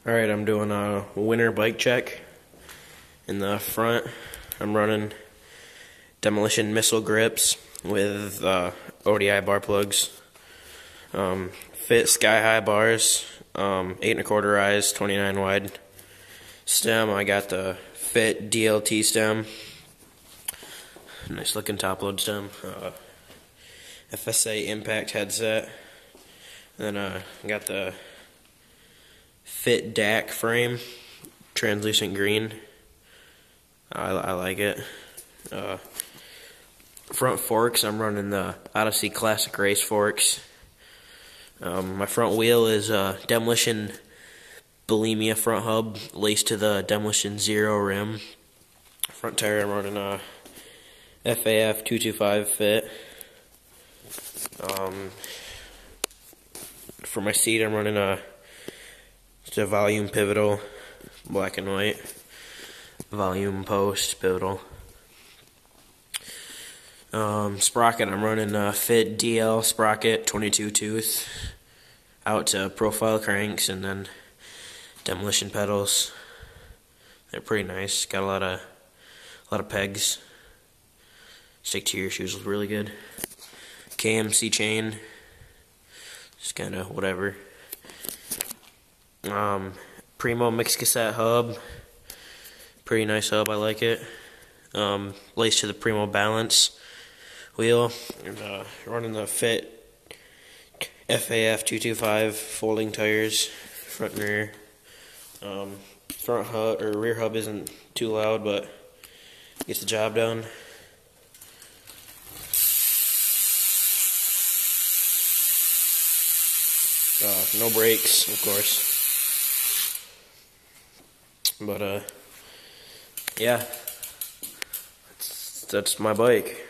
Alright, I'm doing a winter bike check. In the front, I'm running Demolition Missile grips with ODI bar plugs. Fit Sky High bars, 8 1/4 eyes, 29 wide. Stem, I got the Fit DLT stem. Nice looking top load stem. FSA Impact headset. Then I got the Fit DAC frame, translucent green. I like it. Front forks, I'm running the Odyssey Classic Race forks. My front wheel is Demolition Bulimia front hub, laced to the Demolition Zero rim. Front tire, I'm running a FAF 225 fit. For my seat, I'm running a volume pivotal, black and white. Volume post pivotal. Sprocket, I'm running a Fit DL sprocket, 22 tooth, out to profile cranks, and then Demolition pedals. They're pretty nice. Got a lot of pegs. Stick to your shoes was really good. KMC chain, just kind of whatever. Primo mix cassette hub, pretty nice hub, I like it. Laced to the Primo balance wheel, and running the Fit FAF 225 folding tires, front and rear. Front hub or rear hub isn't too loud, but gets the job done. No brakes, of course. But yeah, that's my bike.